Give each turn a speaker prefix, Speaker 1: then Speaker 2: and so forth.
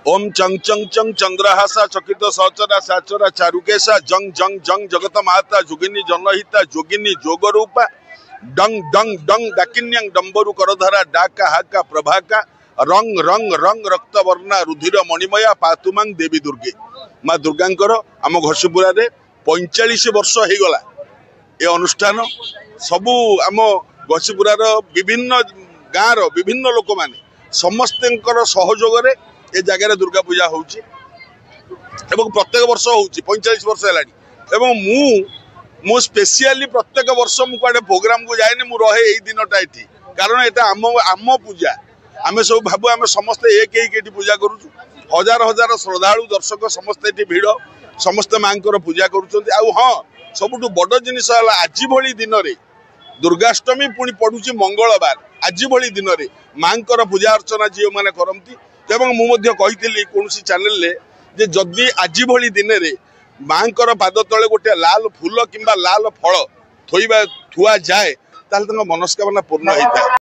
Speaker 1: ओम चंग चंग चंग चंद्रहासा चकित सहचरा साचरा चारुकेशा जंग जंग जंग जगत माता जोगिनी जनहिता जोगिनी जोगरूपा डंग डंग डंग डाकिन्यं डंबरु करधरा डाका हाका प्रभाका रंग रंग रंग रक्त वर्णा रुधिर मणिमया पातुमांग देवी दुर्गे माँ दुर्गांकर आम घसीपुरा 45 वर्ष हो गला ए अनुष्ठान सबू आम घसीपुरार विभिन्न गाँव विभिन्न लोक माने समस्त सहयोग ए जगह दुर्गा पूजा होची एवं प्रत्येक वर्ष होची 45 वर्ष है मु स्पेशली प्रत्येक वर्ष मुझे प्रोग्राम को जाए मु रहे यही दिनटा ये कारण यहाँ आम पूजा आम सब भाव आम समस्ते एक पूजा करुचु हजार हजार श्रद्धालु दर्शक समस्ते ये भिड़ समस्ते माँ पूजा करुँच हाँ सबुठ बड़ जिनिस आज भली दिन में दुर्गाष्टमी पुणी पड़ुची मंगलवार आज भली दिन में माँ पूजा अर्चना झील मैंने करती मुझे कौन चैनल जे जदि आज भली दिन में माँ पाद तले गोटे लाल फूल किंबा लाल फल थोड़ा थुआ जाए ताल मनस्कामना पूर्ण होता है।